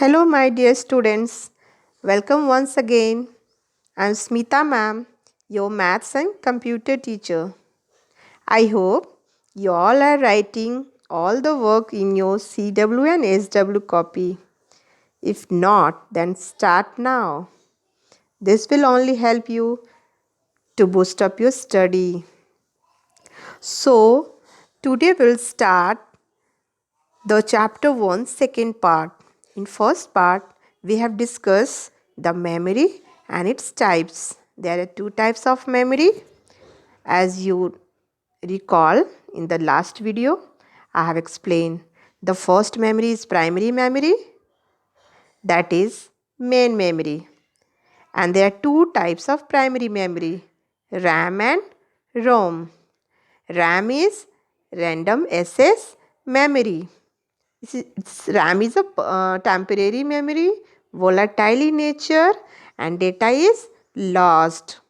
Hello, my dear students. Welcome once again. I'm Smita ma'am, your maths and computer teacher. I hope you all are writing all the work in your CW and SW copy. If not, then start now. This will only help you to boost up your study. So, today we'll start the chapter 1 second part. In first part, we have discussed the memory and its types. There are two types of memory. As you recall in the last video, I have explained the first memory is primary memory, that is main memory. And there are two types of primary memory, RAM and ROM. RAM is random access memory. RAM is a temporary memory, volatile in nature, and data is lost.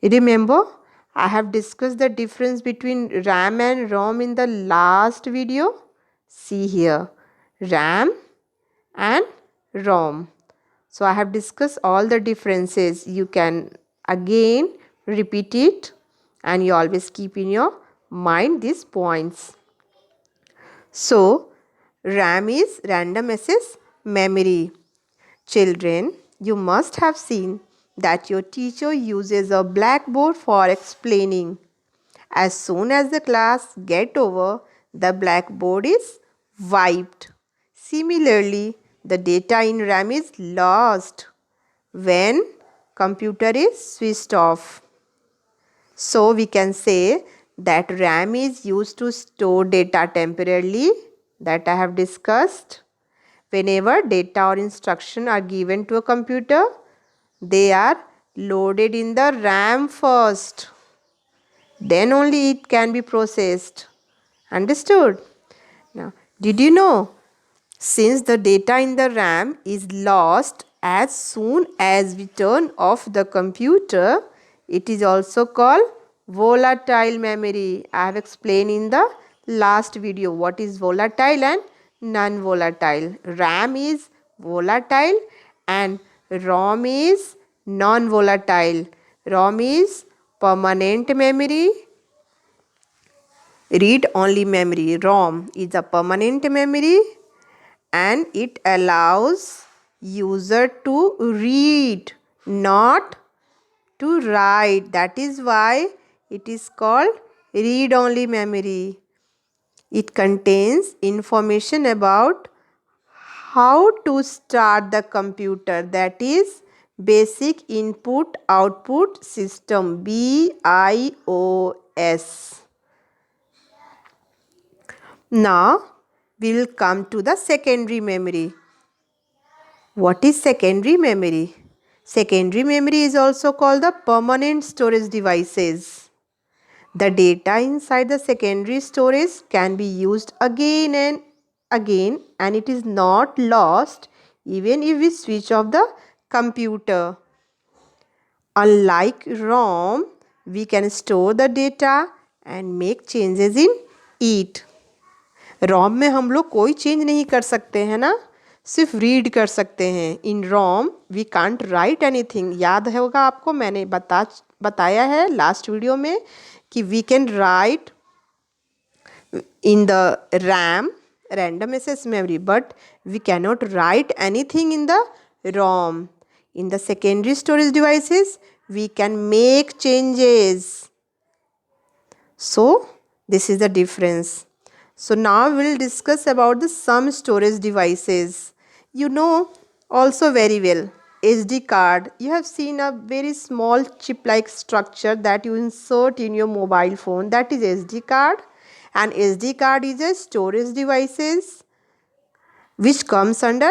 Remember, I have discussed the difference between RAM and ROM in the last video. See here, RAM and ROM. So I have discussed all the differences. You can again repeat it and you always keep in your mind these points. So, RAM is random access memory. Children, you must have seen that your teacher uses a blackboard for explaining. As soon as the class get over, the blackboard is wiped. Similarly, the data in RAM is lost when computer is switched off. So we can say that RAM is used to store data temporarily, that I have discussed. Whenever data or instruction are given to a computer, they are loaded in the RAM first. Then only it can be processed. Understood? Now, did you know? Since the data in the RAM is lost as soon as we turn off the computer, it is also called volatile memory. I have explained in the last video what is volatile and non-volatile. RAM is volatile and ROM is non-volatile. ROM is permanent memory. Read only memory. ROM is a permanent memory and it allows user to read, not to write. That is why it is called read only memory. It contains information about how to start the computer, that is basic input output system, BIOS. Now we will come to the secondary memory. What is secondary memory? Secondary memory is also called the permanent storage devices. The data inside the secondary storage can be used again and again, and it is not lost even if we switch off the computer. Unlike ROM, we can store the data and make changes in it. ROM में हम लोग कोई change नहीं कर सकते हैं ना, सिर्फ रीड कर सकते हैं. इन रोम वी कांट राइट एनीथिंग. याद होगा आपको, मैंने बताया है लास्ट वीडियो में कि we can write in the RAM, random access memory, but we can not write anything in the ROM. In the secondary storage devices, we can make changes. So, this is the difference. So, now we will discuss about the some storage devices. You know also very well, SD card. You have seen a very small chip-like structure that you insert in your mobile phone. That is SD card. And SD card is a storage devices which comes under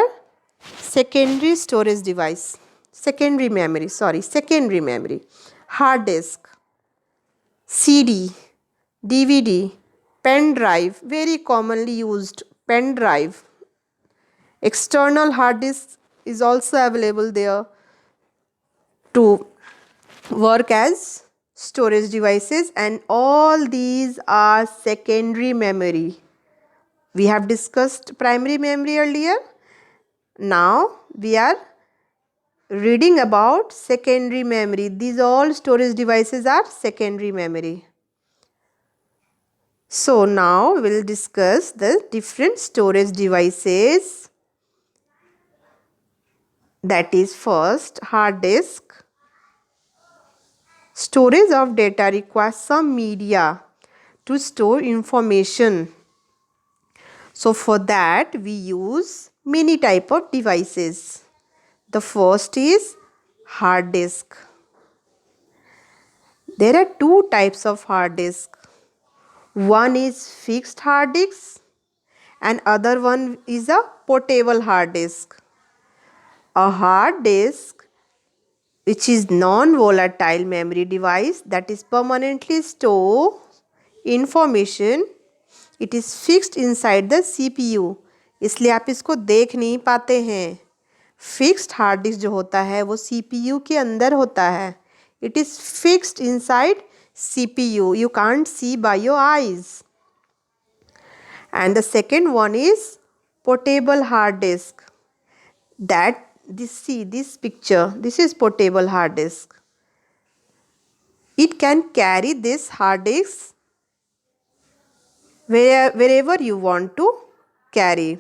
secondary storage device. Secondary memory. Hard disk, CD, DVD, pen drive, very commonly used pen drive. External hard disk is also available there to work as storage devices, and all these are secondary memory. We have discussed primary memory earlier. Now we are reading about secondary memory. These all storage devices are secondary memory. So now we'll discuss the different storage devices. That is, first, hard disk. Storage of data requires some media to store information. So for that we use many type of devices. The first is hard disk. There are two types of hard disk. One is fixed hard disk and other one is a portable hard disk. A hard disk, which is non-volatile memory device that is permanently store information. It is fixed inside the CPU. इसलिए आप इसको देख नहीं पाते हैं. Fixed hard disk जो होता है वो CPU के अंदर होता है. It is fixed inside CPU. You can't see by your eyes. And the second one is portable hard disk. This picture, this is portable hard disk. It can carry this hard disk wherever you want to carry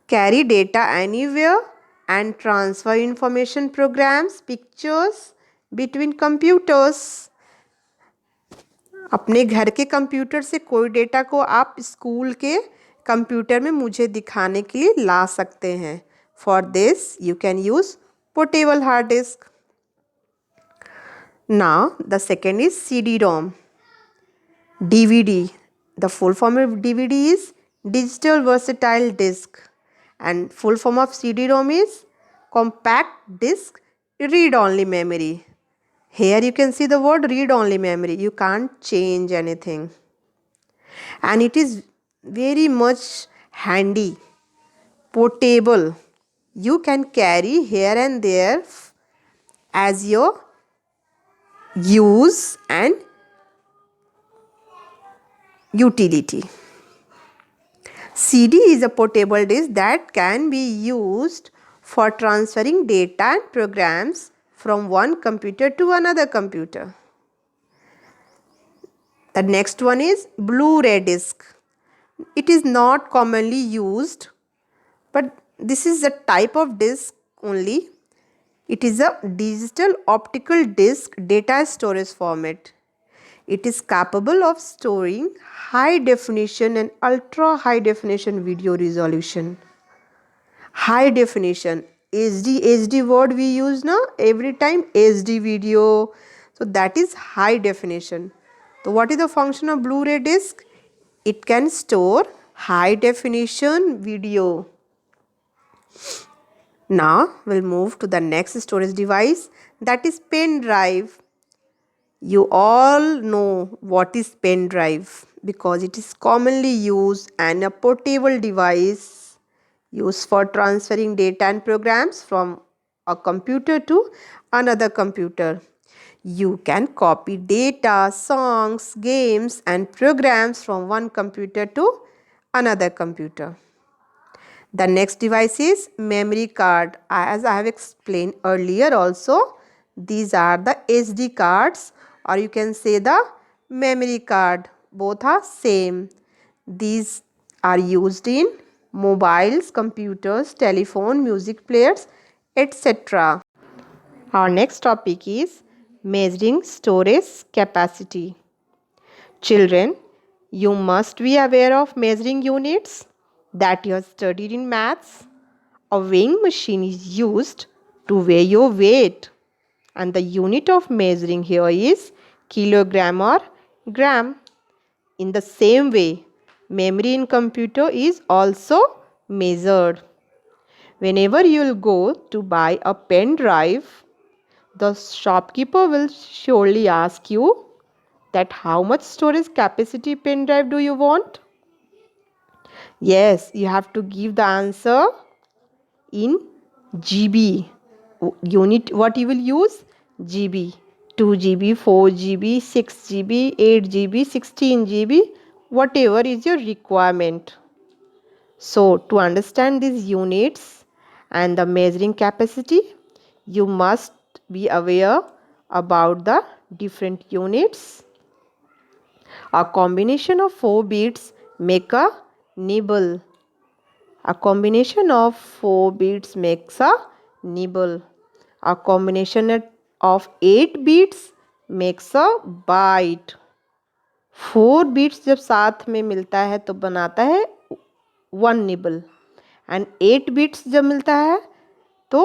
data anywhere and transfer information, programs, pictures between computers. अपने घर के computer से कोई data को आप school के computer में मुझे दिखाने के लिए ला सकते हैं. For this you can use portable hard disk. Now the second is CD-ROM. DVD. The full form of DVD is digital versatile disk and full form of CD-ROM is compact disk read-only memory. Here you can see the word read-only memory. You can't change anything. And it is very much handy, portable. You can carry here and there as your use and utility. CD is a portable disk that can be used for transferring data and programs from one computer to another computer. The next one is Blu-ray disc. It is not commonly used, but this is a type of disc only. It is a digital optical disc data storage format. It is capable of storing high definition and ultra high definition video resolution. High definition, HD word we use now every time, HD video. So that is high definition. So what is the function of Blu-ray disc? It can store high definition video. Now we'll move to the next storage device, that is pen drive. You all know what is pen drive because it is commonly used and a portable device used for transferring data and programs from a computer to another computer. You can copy data, songs, games and programs from one computer to another computer. The next device is memory card. As I have explained earlier also, these are the SD cards or you can say the memory card. Both are same. These are used in mobiles, computers, telephone, music players, etc. Our next topic is measuring storage capacity. Children, you must be aware of measuring units that you have studied in maths. A weighing machine is used to weigh your weight and the unit of measuring here is kilogram or gram. In the same way, memory in computer is also measured. Whenever you will go to buy a pen drive, the shopkeeper will surely ask you that how much storage capacity pen drive do you want? Yes, you have to give the answer in GB. Unit what you will use? GB. 2 GB, 4 GB, 6 GB, 8 GB, 16 GB, whatever is your requirement. So to understand these units and the measuring capacity, you must be aware about the different units. A combination of 4 beads make a nibble. A combination of 4 beads makes a nibble. A combination of 8 beads makes a bite. 4 beads जब साथ में मिलता है तो बनाता है 1 nibble, and 8 beads जब मिलता है तो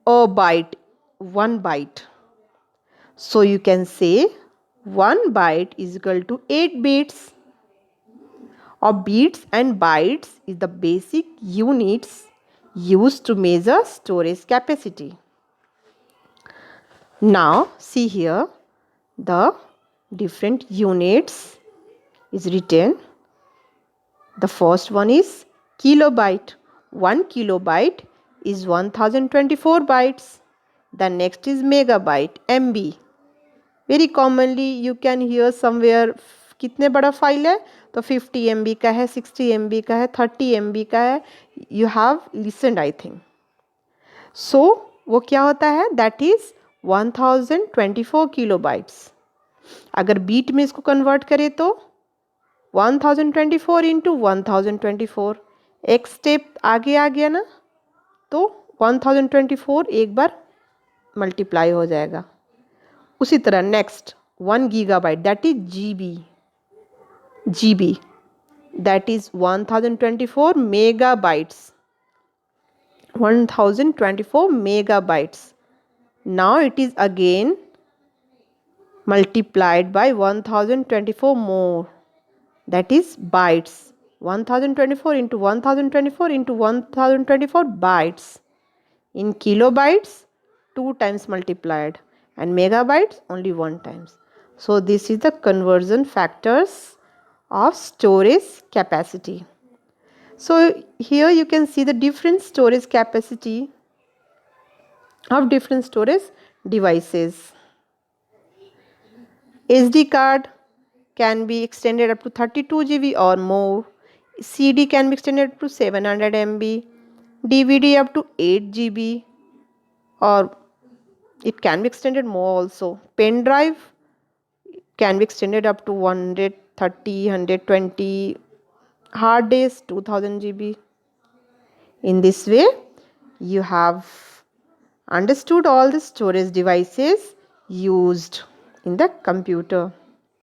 a bite, 1 bite. So you can say 1 bite is equal to 8 beads. Or beads and bytes is the basic units used to measure storage capacity. Now see here, the different units is written. The first one is kilobyte. 1 kilobyte is 1024 bytes. The next is megabyte, MB. Very commonly you can hear somewhere कितने बड़ा file है तो 50 MB का है, 60 MB का है, 30 MB का है. You have listened I think. So वो क्या होता है? That is 1024 kilobytes. अगर बीट में इसको कन्वर्ट करें तो 1024 इंटू 1024, एक स्टेप आगे आ गया ना, तो 1024 एक बार मल्टीप्लाई हो जाएगा. उसी तरह next 1 gigabyte, that is GB, that is 1024 megabytes. 1024 megabytes. Now it is again multiplied by 1024 more, that is bytes. 1024 into 1024 into 1024 bytes. In kilobytes 2 times multiplied, and megabytes only 1 times. So this is the conversion factors of storage capacity. So here you can see the different storage capacity of different storage devices. SD card can be extended up to 32 GB or more. CD can be extended up to 700 MB. DVD up to 8 GB, or it can be extended more also. Pen drive can be extended up to 130, 120. Hard disk 2000 GB. In this way, you have understood all the storage devices used in the computer.